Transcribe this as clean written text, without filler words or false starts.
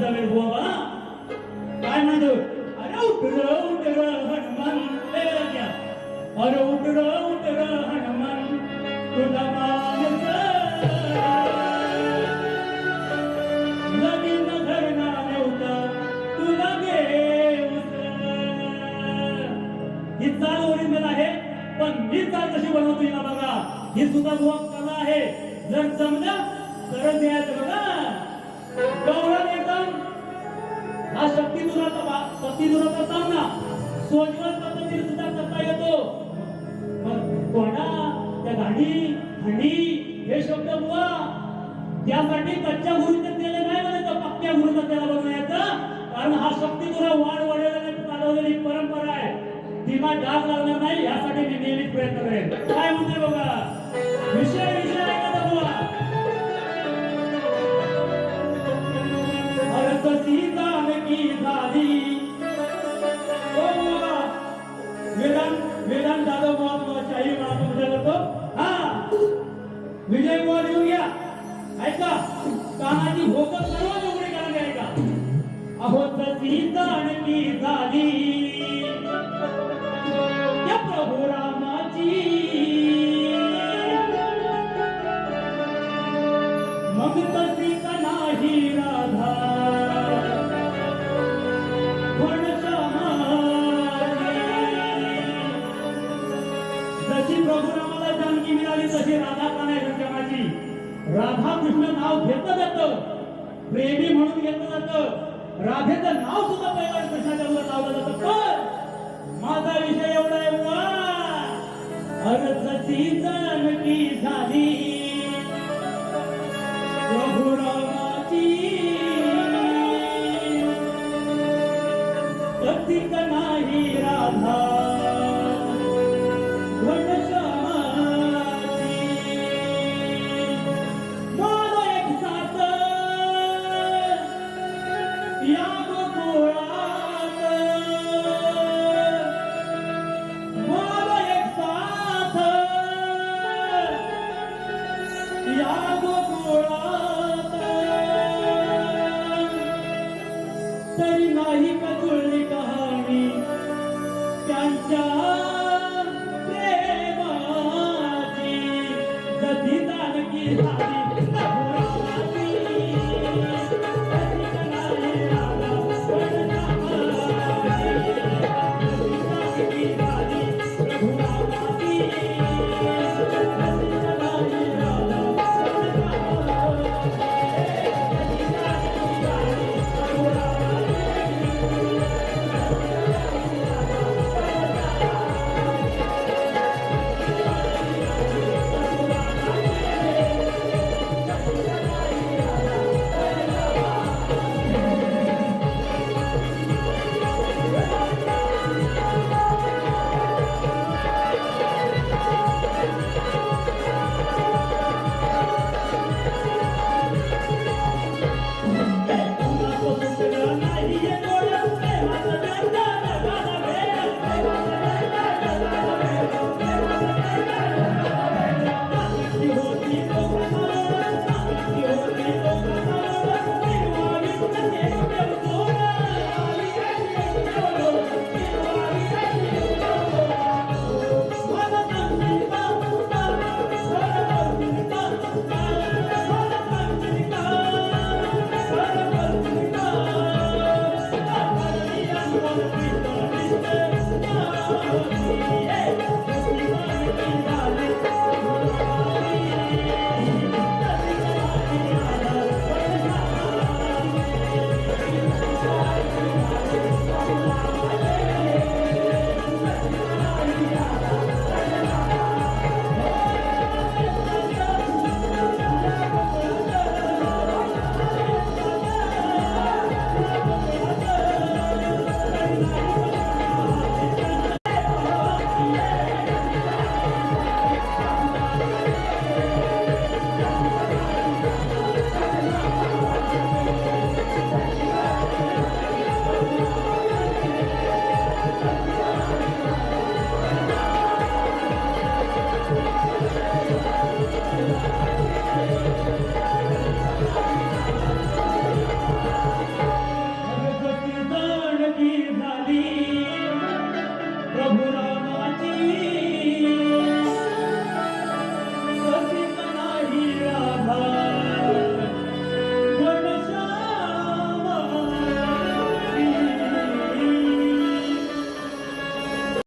जावे बुवा काय म्हणतो अरे उठ र हनुमान अरे उठ र हनुमान तुझा माणूस नवीन घरना नव्हता तुला घेऊस ही चाल ओरिजिनल आहे पण मी चाल कशी बनवतो हिला बघा ही सुद्धा बुवा कला आहे जर जमलं तरच द्यायचं बघा गौरव एकदम हा शक्ती दुराचा सामना सोजवळ पद्धतीने सुद्धा करता येतो कोणा त्या गाडी हंडी हे शब्द बुवा त्यासाठी कच्च्या गुरुचं त्याला नाही म्हणायचं पक्क्या गुरुचं त्याला बनवायचं कारण हा शक्ती दुरा वाढवलेली चालवलेली परंपरा आहे तिला डाग लागणार नाही यासाठी मी नेहमीच प्रयत्न करेन काय म्हणते बघा विषय ऐका बुवा सीता की झाली वेदांत दादा बुवा शाही म्हणून उद्या करतो हा विजय बुवा लिहून घ्या ऐका कानाची भोकं सर्व उघडी करा ऐका अहो सीता की झाली या प्रभू रामाची मग तशी का नाही राधा जशी प्रभू रामाला जानकी मिळाली तशी राधा का नाही जगाची राधा कृष्ण नाव घेतलं जातं प्रेमी म्हणून घेतलं जातं राधेचं नाव सुद्धा पहिल्या कृष्णाच्या मुलात लावलं जातं पण माझा विषय एवढा आहे अरे जशी जानकी झाली प्रभू रामाची तशी का नाही राधा तरी नाही का जुळली कहाणी त्यांच्या